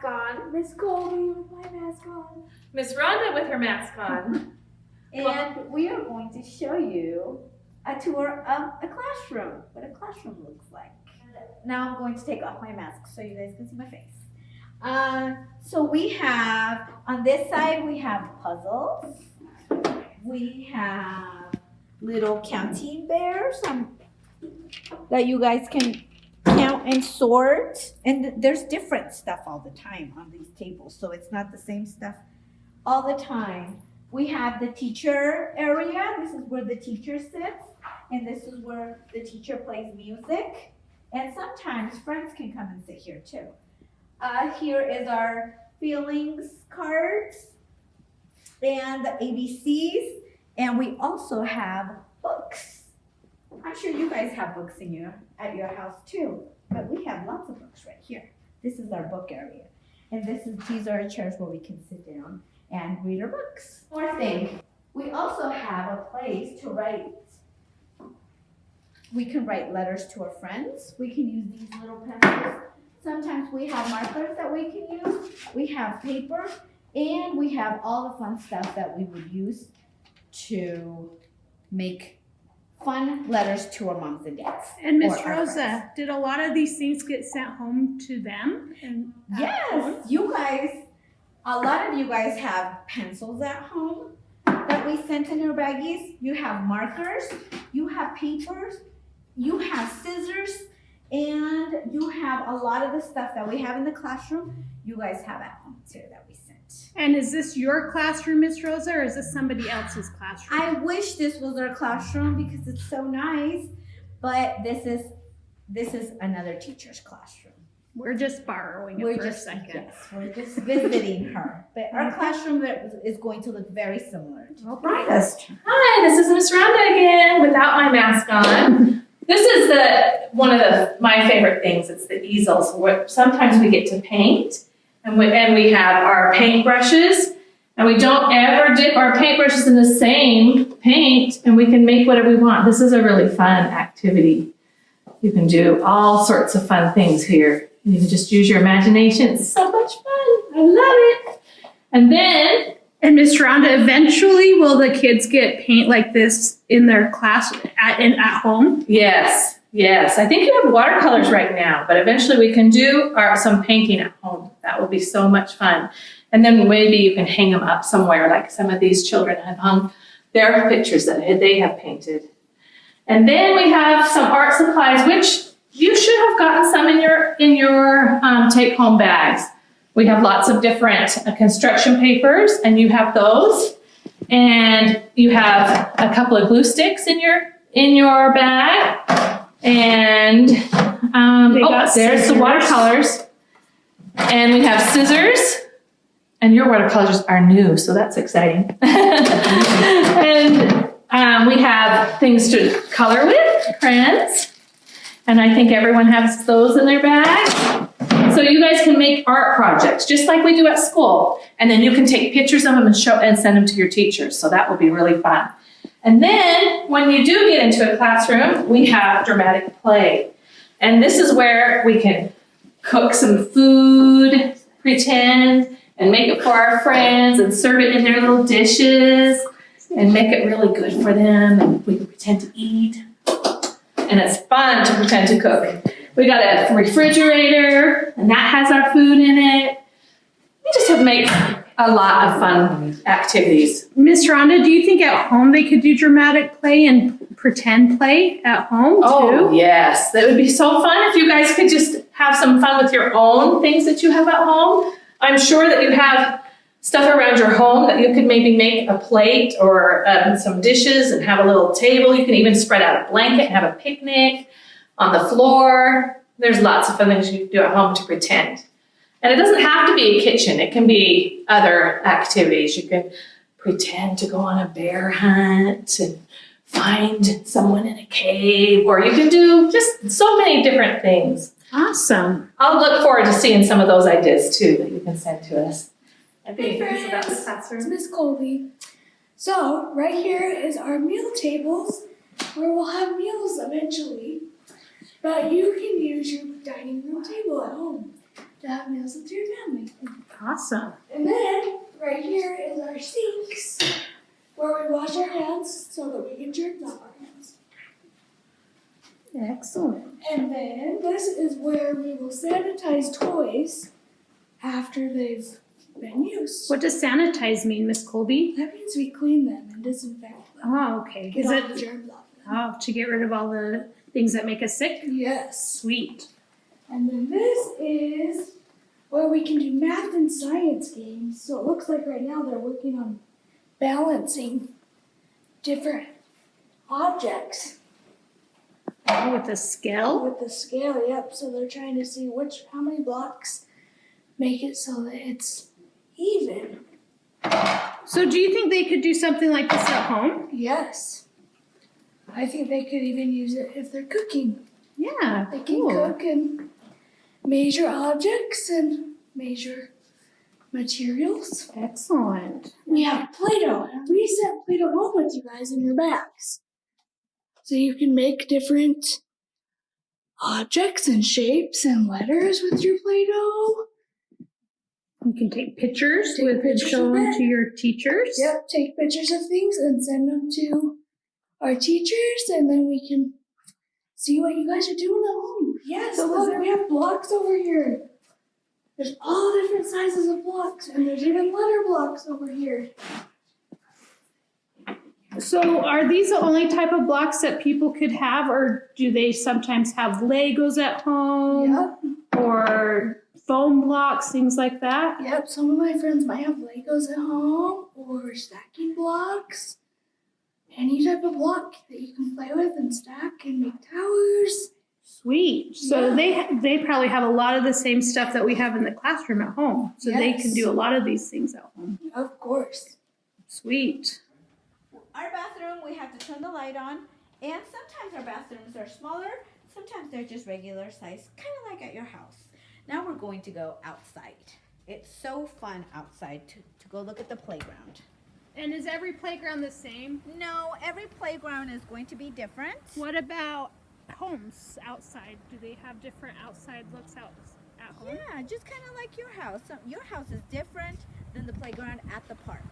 on. Miss Colby with my mask on. Miss Rhonda with her mask on. And we are going to show you a tour of a classroom, what a classroom looks like. Now I'm going to take off my mask so you guys can see my face. So we have, on this side, we have puzzles. We have little counting bears that you guys can count and sort. And there's different stuff all the time on these tables, so it's not the same stuff all the time. We have the teacher area. This is where the teacher sits, and this is where the teacher plays music. And sometimes friends can come and sit here too. Here is our feelings cards and the ABCs, and we also have books. I'm sure you guys have books at your house too, but we have lots of books right here. This is our book area, and these are chairs where we can sit down and read our books. One more thing, we also have a place to write. We can write letters to our friends. We can use these little pencils. Sometimes we have markers that we can use. We have paper, and we have all the fun stuff that we would use to make fun letters to our moms and dads. And Miss Rosa, did a lot of these things get sent home to them? Yes, you guys, a lot of you guys have pencils at home that we sent in your baggies. You have markers, you have papers, you have scissors, and you have a lot of the stuff that we have in the classroom, you guys have at home too that we sent. And is this your classroom, Miss Rosa, or is this somebody else's classroom? I wish this was our classroom because it's so nice, but this is another teacher's classroom. We're just borrowing it for a second. Yes, we're just visiting her. But our classroom is going to look very similar to Rhonda's. Hi, this is Miss Rhonda again without my mask on. This is one of my favorite things. It's the easels. Sometimes we get to paint, and we have our paintbrushes, and we don't ever dip our paintbrushes in the same paint, and we can make whatever we want. This is a really fun activity. You can do all sorts of fun things here. You can just use your imagination. It's so much fun. I love it. And then, and Miss Rhonda, eventually will the kids get paint like this in their class at home? Yes. I think you have watercolors right now, but eventually we can do some painting at home. That will be so much fun. And then maybe you can hang them up somewhere, like some of these children have hung their pictures that they have painted. And then we have some art supplies, which you should have gotten some in your take-home bags. We have lots of different construction papers, and you have those. And you have a couple of glue sticks in your bag. And there's the watercolors. And we have scissors. And your watercolors are new, so that's exciting. And we have things to color with, crayons. And I think everyone has those in their bag. So you guys can make art projects, just like we do at school. And then you can take pictures of them and send them to your teachers. So that will be really fun. And then when you do get into a classroom, we have dramatic play. And this is where we can cook some food, pretend, and make it for our friends, and serve it in their little dishes, and make it really good for them, and we can pretend to eat. And it's fun to pretend to cook. We got a refrigerator, and that has our food in it. We just have to make a lot of fun activities. Miss Rhonda, do you think at home they could do dramatic play and pretend play at home too? Oh, yes. That would be so fun if you guys could just have some fun with your own things that you have at home. I'm sure that you have stuff around your home that you could maybe make a plate or some dishes and have a little table. You can even spread out a blanket and have a picnic on the floor. There's lots of fun things you can do at home to pretend. And it doesn't have to be a kitchen. It can be other activities. You can pretend to go on a bear hunt and find someone in a cave, or you can do just so many different things. Awesome. I'll look forward to seeing some of those ideas too that you can send to us. Hey friends, it's Miss Colby. So right here is our meal tables where we'll have meals eventually. But you can use your dining room table at home to have meals with your family. Awesome. And then right here is our sinks where we wash our hands so that we can germs off our hands. Excellent. And then this is where we will sanitize toys after they've been used. What does sanitize mean, Miss Colby? That means we clean them and disinfect them. Oh, okay. Get Is all the it germs off them. to get rid of all the things that make us sick? Yes. Sweet. And then this is where we can do math and science games. So it looks like right now they're working on balancing different objects Oh, with the scale? with the scale. Yep. So they're trying to see how many blocks make it so that it's even. So do you think they could do something like this at home? Yes. I think they could even use it if they're cooking. Yeah, They can cook and measure objects and measure materials. Excellent. We have Play-Doh, and we sent Play-Doh home with you guys in your bags. So you can make different objects and shapes and letters with your Play-Doh. You can take pictures Take with and pictures show of them it. to your teachers. Yep, take pictures of things and send them to our teachers, and then we can see what you guys are doing at home. Yes, So look, we have blocks over here. There's all different sizes of blocks, and there's even letter blocks over here. So are these the only type of blocks that people could have, or do they sometimes have Legos at home? Yep, Or foam blocks, things like that? yep. Some of my friends might have Legos at home or stacking blocks. Any type of block that you can play with and stack and make towers. Sweet. So Yeah. they probably have a lot of the same stuff that we have in the classroom at home. So they can Yes. do a lot of these things at home. Of course. Sweet. Our bathroom, we have to turn the light on, and sometimes our bathrooms are smaller, sometimes they're just regular size, kind of like at your house. Now we're going to go outside. It's so fun outside to go look at the playground. And is every playground the same? No, every playground is going to be different. What about homes outside? Do they have different outside looks out at home? Yeah, just kind of like your house. So your house is different than the playground at the park.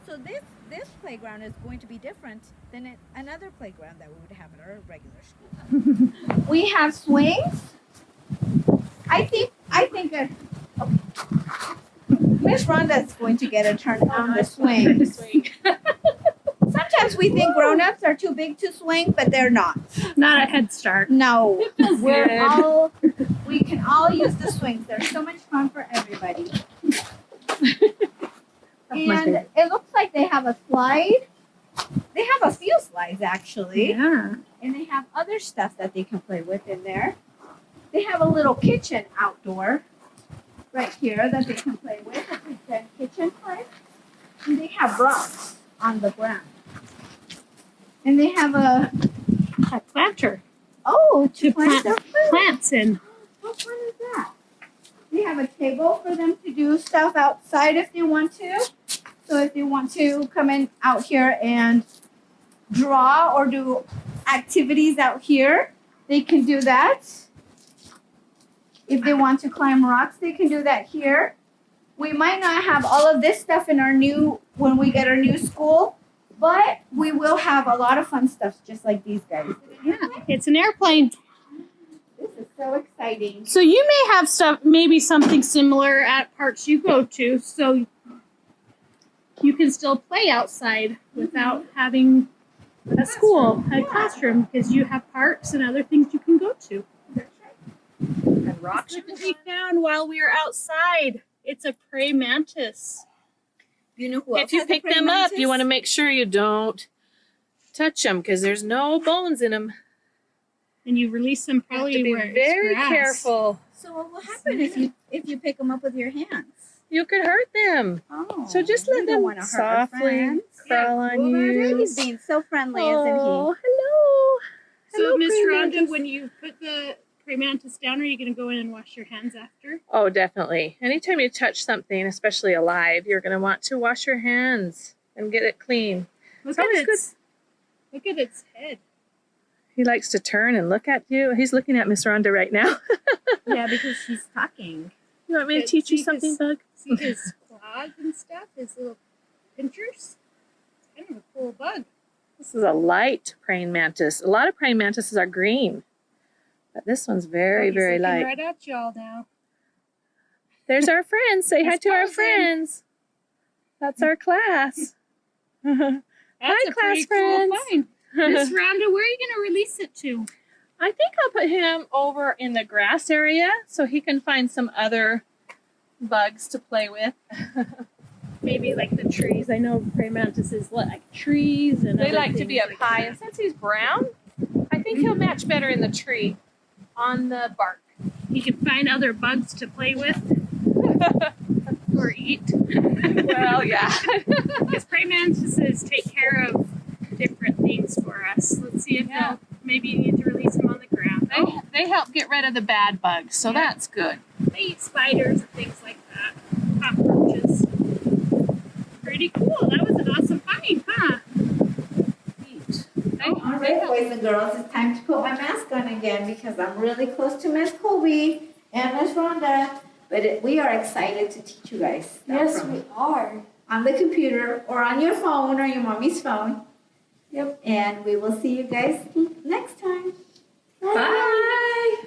So this playground is going to be different than another playground that we would have at our regular school. We have swings. I think Miss Rhonda is going to get a turn on the swings. Sometimes we think grown-ups are too big to swing, but they're not. Not a head start. No, good. we can all use the swings. They're so much fun for everybody. And it looks like they have a slide. They have a few slides actually, Yeah. and they have other stuff that they can play with in there. They have a little kitchen outdoor right here that they can play with. It's their kitchen play. And they have rocks on the ground. And they have a Planter. to To plant plant their food. plants in. How fun is that? They have a table for them to do stuff outside if they want to. So if they want to come in out here and draw or do activities out here, they can do that. If they want to climb rocks, they can do that here. We might not have all of this stuff in when we get our new school, but we will have a lot of fun stuff just like these guys. Yeah. It's an airplane. This is so exciting. So you may have maybe something similar at parks you go to, so you can still play outside without having a school, a classroom, because you have parks and other things you can go to. And rocks. We found while we were outside. It's a praying mantis. You know who else If you has a pick praying them up, mantis? you want to make sure you don't touch them because there's no bones in them. And you release them You have probably to be where it's very grass. careful. So what will happen if you pick them up with your hands? You could hurt them. Oh, So just we let don't them wanna hurt our softly friends. crawl on you. He's being so friendly, isn't Oh, he? hello. So, Hello, Miss praying Rhonda, mantis. when you put the praying mantis down, are you going to go in and wash your hands after? Oh, definitely. Anytime you touch something, especially alive, you're going to want to wash your hands and get it clean. Look always at its head. He likes to turn and look at you. He's looking at Miss Rhonda right now. Yeah, because she's talking. You want me to Good. teach you See something, his- Bug? See his claws and stuff, his little pinchers? Kind of a cool bug. This is a light praying mantis. A lot of praying mantises are green, but this one's very, He's very looking light. right at y'all now. There's our friends. Say hi He's to our posing. friends. That's our class. That's Hi, a class pretty friends. cool find. Miss Rhonda, where are you going to release it to? I think I'll put him over in the grass area so he can find some other bugs to play with. Maybe like the trees. I know praying mantises like trees and They other like to be up things like high, that. and since he's brown, I think he'll match better in the tree on the bark. He can find other bugs to play with or eat. Well, yeah. Because praying mantises take care of different things for us. Let's see if Yeah. maybe you need to release them on the ground. They help get rid of the bad bugs, so Yeah. that's good. They eat spiders and things like that. Cockroaches. Pretty cool. That was an awesome find, huh? All right, boys and girls, it's time to put my mask on again because I'm really close to Miss Colby and Miss Rhonda. But we are excited to teach you guys stuff Yes, from we are. on the computer or on your phone or your mommy's phone. Yep. And we will see you guys next time. Bye.